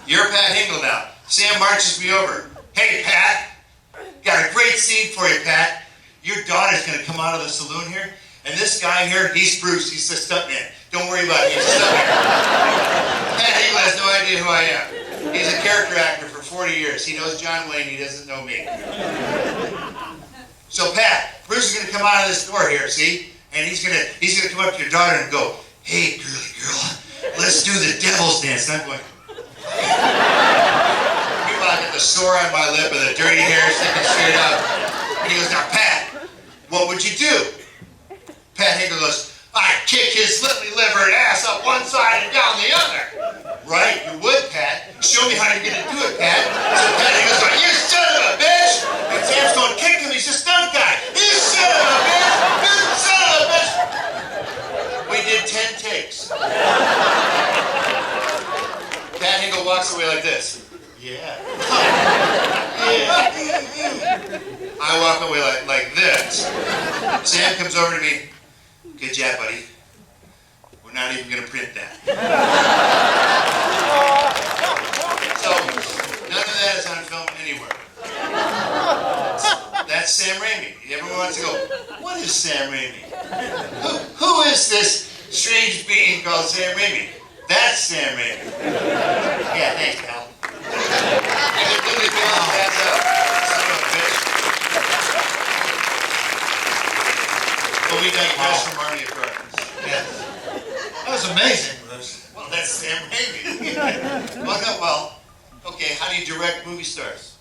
You're Pat Hingle now. Sam marches me over. Hey, Pat. Got a great scene for you, Pat. Your daughter's going to come out of the saloon here, and this guy here, he's Bruce. He's the stuntman. Don't worry about it. He's a stuntman. Pat Hingle has no idea who I am. He's a character actor for 40 years. He knows John Wayne. He doesn't know me. So, Pat, Bruce is going to come out of this door here, see? And he's gonna come up to your daughter and go, hey, girly girl, let's do the devil's dance. And I'm going, meanwhile, I got the sore on my lip and the dirty hair sticking straight up. And he goes, now, Pat, what would you do? Pat Hingle goes, I'd kick his slightly livered ass up one side and down the other. Right, you would, Pat. Show me how you're gonna do it, Pat. So Pat Hingle's going, you son of a bitch! And Sam's going, kick him, he's a stunt guy. You son of a bitch! You son of a bitch! We did 10 takes. Pat Hingle walks away like this. Yeah. Yeah. I walk away like this. Sam comes over to me. Good job, buddy. We're not even going to print that. So, none of that is on film anywhere. That's Sam Raimi. Everyone wants to go, what is Sam Raimi? Who is this strange being called Sam Raimi? That's Sam Raimi. Yeah, thanks, pal. You can literally pick his ass up. Son of a bitch. Well, we digress from Army of Darkness. Yes. That was amazing. Well, that's Sam Raimi. Well, okay, how do you direct movie stars?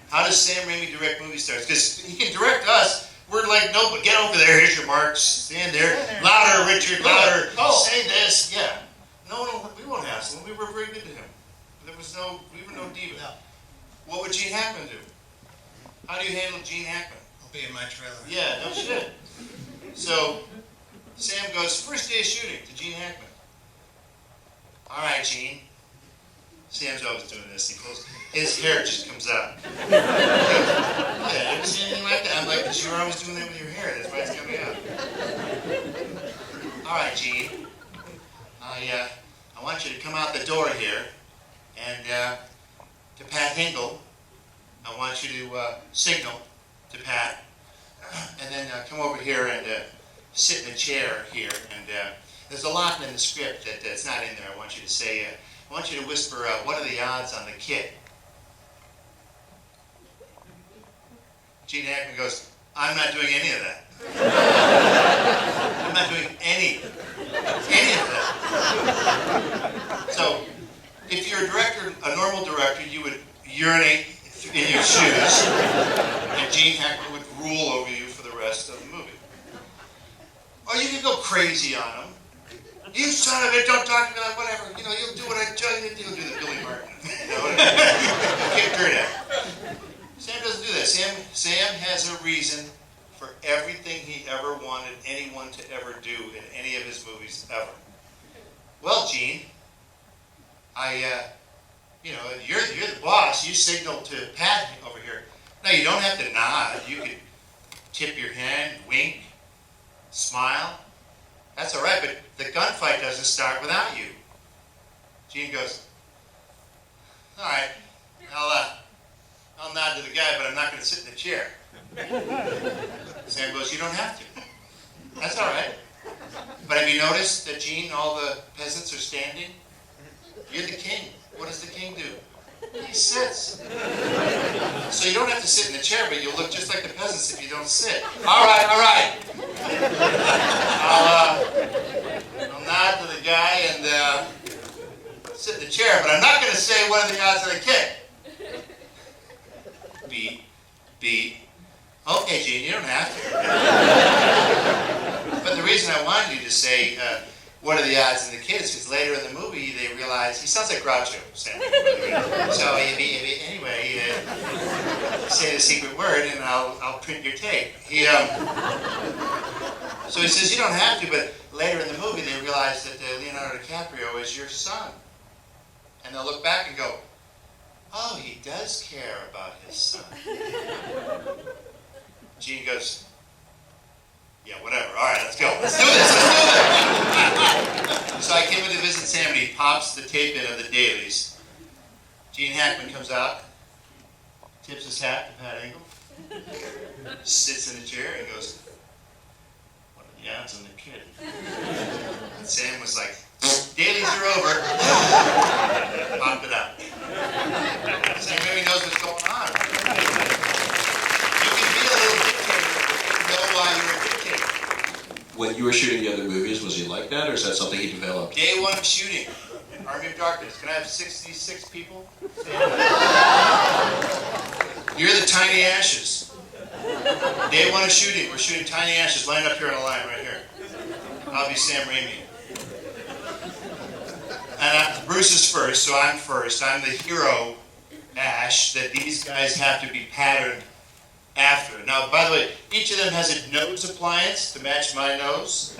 How does Sam Raimi direct movie stars? Because he can direct us. We're like, no, but get over there. Here's your marks. Stand there. Louder, Richard. Louder. Oh, say this. Yeah. No, we won't hassle him. We were very good to him. We were no diva. No. What would Gene Hackman do? How do you handle Gene Hackman? I'll be in my trailer. Yeah, no shit. So, Sam goes, first day of shooting to Gene Hackman. All right, Gene. Sam's always doing this. He goes, his hair just comes out. He goes, yeah, ever seen anything like that? I'm like, because you're always doing that with your hair. That's why it's coming out. All right, Gene. I want you to come out the door here, and to Pat Hingle, I want you to signal to Pat, and then come over here and sit in a chair here. And there's a lot in the script that's not in there. I want you to say, I want you to whisper, what are the odds on the kid? Gene Hackman goes, I'm not doing any of that. I'm not doing any of that. So, if you're a director, a normal director, you would urinate in your shoes, and Gene Hackman would rule over you for the rest of the movie. Or you could go crazy on him. You son of a, don't talk to me like whatever. You know, you'll do what I tell you to do. Do the Billy Martin. You know, get dirt at. Sam doesn't do that. Sam has a reason for everything he ever wanted anyone to ever do in any of his movies ever. Well, Gene, you're the boss. You signal to Pat over here. No, you don't have to nod. You could tip your hand, wink, smile. That's all right, but the gunfight doesn't start without you. Gene goes, all right, I'll nod to the guy, but I'm not going to sit in the chair. Sam goes, you don't have to. That's all right. But have you noticed that, Gene, all the peasants are standing? You're the king. What does the king do? He sits. So you don't have to sit in the chair, but you'll look just like the peasants if you don't sit. All right. I'll nod to the guy and sit in the chair, but I'm not going to say what are the odds of the kick. Beat. Okay, Gene, you don't have to. But the reason I wanted you to say what are the odds in the kid is because later in the movie they realize he sounds like Groucho, Sam. So anyway, say the secret word and I'll print your tape. So he says you don't have to, but later in the movie they realize that Leonardo DiCaprio is your son, and they'll look back and go, oh, he does care about his son. Gene goes, yeah, whatever. All right, let's go. Let's do this. So I came in to visit Sam, and he pops the tape in of the dailies. Hackman comes out, tips his hat to Pat Engel, sits in a chair and goes, "What are the odds on the kid?" And Sam was like, "Dailies are over." Popped it out. Sam maybe knows what's going on. You can be a little dictator, but you know why you're a dictator. When you were shooting the other movies, was he like that, or is that something he developed? Day one of shooting, Army of Darkness. Can I have 66 people? You're the Tiny Ashes. Day one of shooting, we're shooting Tiny Ashes lined up here on a line right here. I'll be Sam Raimi. And Bruce is first, so I'm first. I'm the hero, Ash, that these guys have to be patterned after. Now, by the way, each of them has a nose appliance to match my nose,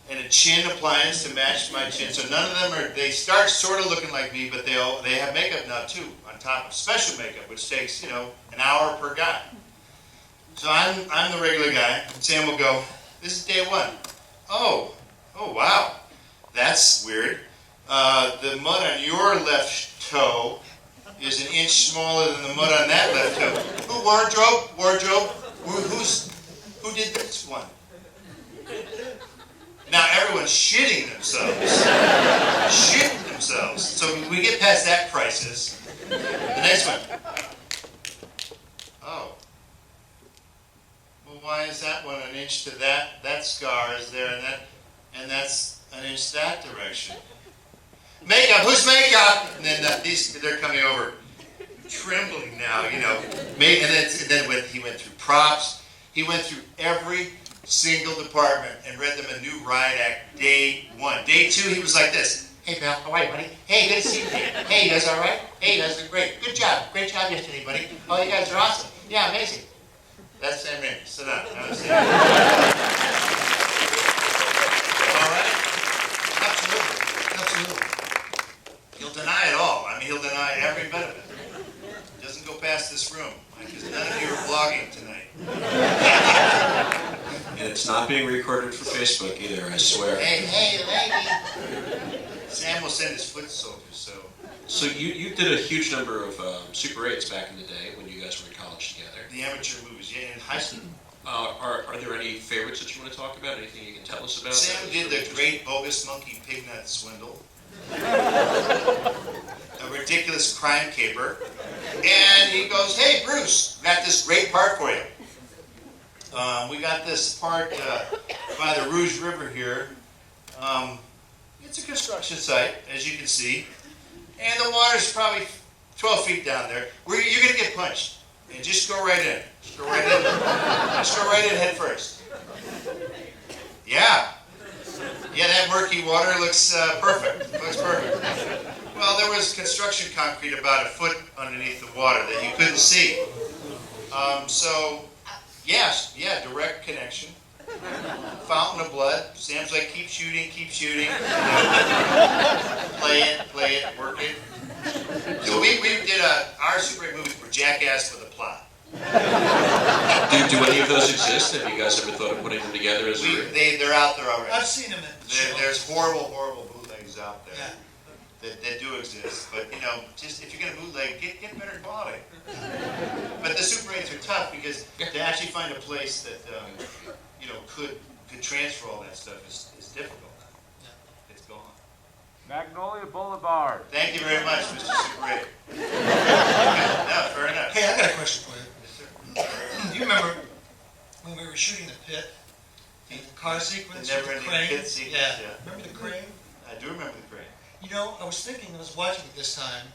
and a chin appliance to match my chin. So none of them they start sort of looking like me, but they have makeup now too, on top of special makeup, which takes, an hour per guy. So I'm the regular guy, and Sam will go, "This is day one. Oh wow, that's weird. The mud on your left toe is an inch smaller than the mud on that left toe. Wardrobe. Who did this one?" Now everyone's shitting themselves. So we get past that crisis. The next one. Oh. Well, why is that one an inch to that? That scar is there, and that's an inch that direction. Makeup, who's makeup? And then they're coming over, trembling now, And then when he went through props, he went through every single department and read them a new riot act day one. Day two, he was like this. "Hey, pal, how are you, buddy? Hey, good to see you today. Hey, you guys all right? Hey, you guys did great. Good job. Great job yesterday, buddy. Oh, you guys are awesome. Yeah, amazing." That's Sam Raimi. Sit down. All right? Absolutely. He'll deny it all. I mean, he'll deny every bit of it. It doesn't go past this room, because none of you are vlogging tonight. And it's not being recorded for Facebook either, I swear. Hey, lady. Sam will send his foot soldiers, So you did a huge number of Super 8s back in the day when you guys were in college together. The amateur movies, yeah, in high school. Are there any favorites that you want to talk about? Anything you can tell us about? Sam did the Great Bogus Monkey Pignut Swindle. A ridiculous crime caper. And he goes, "Hey, Bruce, got this great part for you. We got this part by the Rouge River here. It's a construction site, as you can see. And the water's probably 12 feet down there. You're going to get punched. And just go right in. Just go right in head first." Yeah, that murky water looks perfect. Looks perfect. Well, there was construction concrete about a foot underneath the water that you couldn't see. Direct connection. Fountain of blood. Sam's like, keep shooting. Play it, work it. So we did our Super 8 movies were jackass with a plot. Do any of those exist? Have you guys ever thought of putting them together as They're out there already. I've seen them There's horrible bootlegs out there. Yeah. That do exist, but just if you're gonna bootleg, get better quality. But the Super 8s are tough because to actually find a place that could transfer all that stuff is difficult. Yeah. It's gone. Magnolia Boulevard. Thank you very much, Mr. Super 8. No, fair enough. Hey, I got a question for you. Yes, sir. Do you remember when we were shooting the pit, the car sequence, The never-ending crane? pit sequence, yeah. Remember the crane? I do remember the crane. I was thinking, I was watching it this time.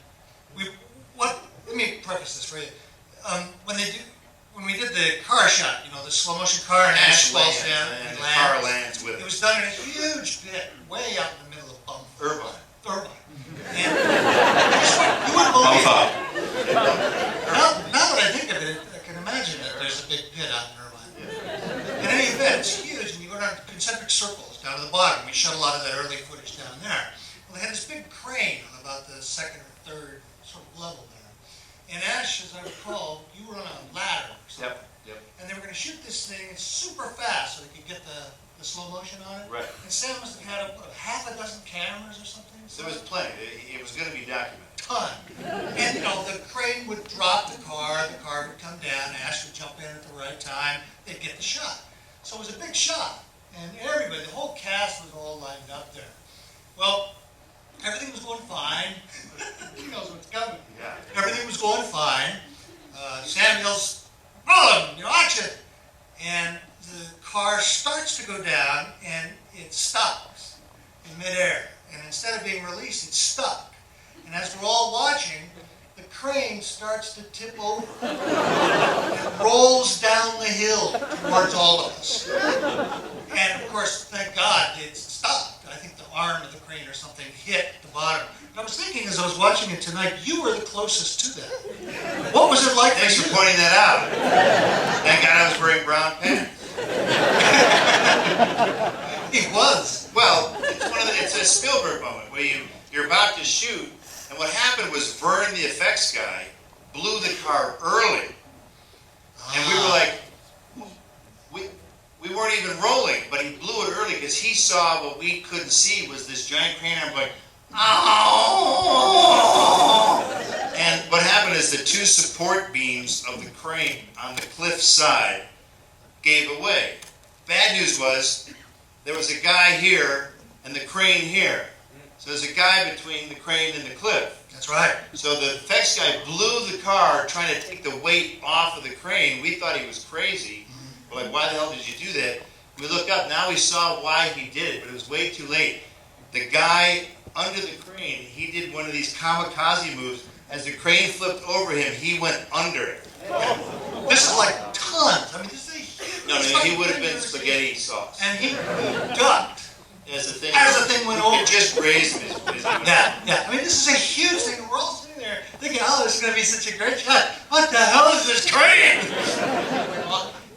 Let me preface this for you. When we did the car shot, the slow motion car and Ash falls down and the lands. car lands with It it. was done in a huge pit, way out in the middle of Bumfuck. Irvine. And you wouldn't believe Bumfuck. it. Now that I think of it, I can imagine that there's a big pit out in Irvine. In any event, it's huge, and you go down concentric circles down to the bottom. We shot a lot of that early footage down there. Well, they had this big crane on about the second or third sort of level there. And Ash, as I recall, you were on a ladder or something. Yep. And they were going to shoot this thing super fast so they could get the slow motion on it. Right. And Sam must have had half a dozen cameras or something. There was plenty. It was going to be documented. Ton. And all watching, the crane starts to tip over. It rolls down the hill towards all of us. And of course, thank God, it stopped. I think the arm of the crane or something hit the bottom. But I was thinking as I was watching it tonight, you were the closest to that. What was it like Thanks for for you? pointing that out. Thank God I was wearing brown pants. He was. Well, it's a Spielberg moment where you're about to shoot, and what happened was Vern, the effects guy, blew the car early. And we were like, we weren't even rolling, but he blew it early because he saw what we couldn't see was this giant crane arm going, oh! And what happened is the two support beams of the crane on the cliff side gave away. Bad news was there was a guy here and the crane here. So there's a guy between the crane and the cliff. That's right. So the effects guy blew the car trying to take the weight off of the crane. We thought he was crazy. We're like, why the hell did you do that? We look up, now we saw why he did it, but it was way too late. The guy under the crane, he did one of these kamikaze moves. As the crane flipped over him, he went under it. This is like tons. I mean, this is a huge... No, he would have been spaghetti sauce. And he ducked. As the thing went over. It just grazed his Yeah. I mean, this is a huge thing. We're all sitting there thinking, oh, this is going to be such a great shot. What the hell is this crane?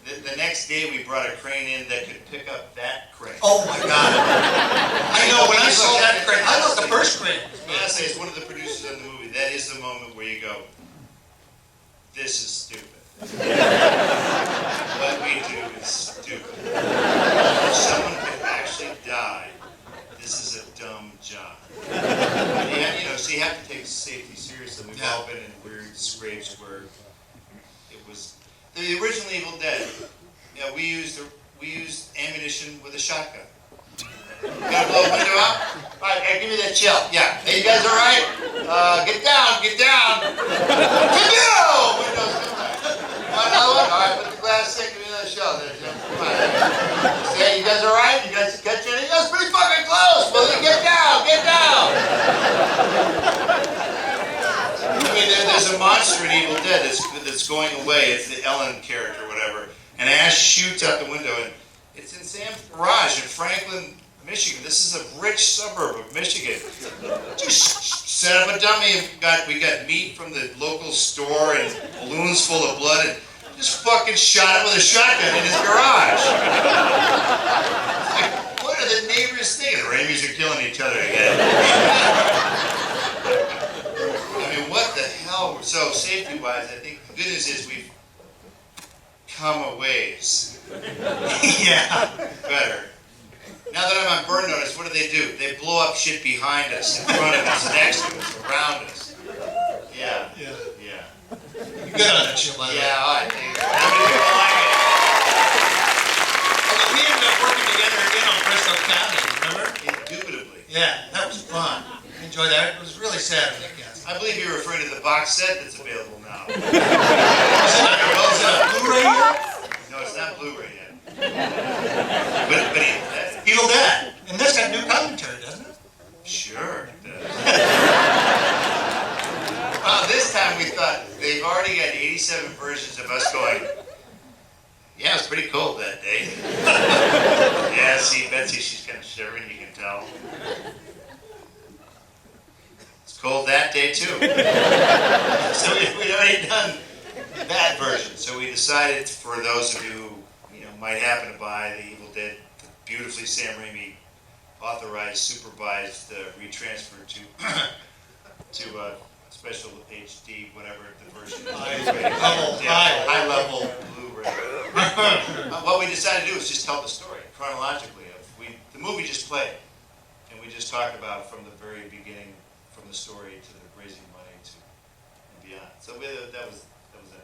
The next day, we brought a crane in that could pick up that crane. Oh, my God. I know, when I saw that crane, I thought the first crane. Honestly, as one of the producers of the movie, that is the moment where you go, this is stupid. What we do is stupid. If someone could actually die, this is a dumb job. And, so you have to take safety seriously. We've all been in weird scrapes where it was the original Evil Dead. Yeah, we used ammunition with a shotgun. Gotta blow a window out? All right, give me that shell. Yeah. Hey, you guys all right? Get down. Windows, come on. Want another one? All right, put the glass in. Give me another shell there, Jim. Come on. Say, you guys all right? You guys catch anything? That's pretty fucking close. Well, then get down. I mean, there's a monster in Evil Dead that's going away. It's the Ellen character or whatever. And Ash shoots out the window, and it's in Sam's garage in Franklin, Michigan. This is a rich suburb of Michigan. Just set up a dummy and we got meat from the local store and balloons full of blood and just fucking shot him with a shotgun in his garage. Like, what are the neighbors thinking? The Raimis are killing each other again. I mean, what the hell? So safety-wise, I think the good news is we've come a ways. Yeah. Better. Now that I'm on burn notice, what do? They blow up shit behind us, in front of us, next to us, around us. Yeah. You're good on that shit, by the way. Yeah, all right. How many people like it? Although we ended up working together again on Bristol County, remember? Indubitably. Yeah, that was fun. Enjoy that. It was really sad, I guess. I believe you're referring to the box set that's available now. Is it a Blu-ray yet? No, it's not Blu-ray yet. But Evil Dead. And this got new commentary, doesn't it? sure it does. This time we thought they've already got 87 versions of us going, yeah, it was pretty cold that day. Yeah, see, Betsy, she's kind of shivering, you can tell. It's cold that day, too. So we'd already done that version. So we decided, for those of you who might happen to buy the Evil Dead, the beautifully Sam Raimi authorized, supervised, retransferred to special HD, whatever the version is. High level Blu-ray. What we decided to do is just tell the story chronologically. The movie just played, and we just talked about from the very beginning, from the story to the raising money and beyond. So that was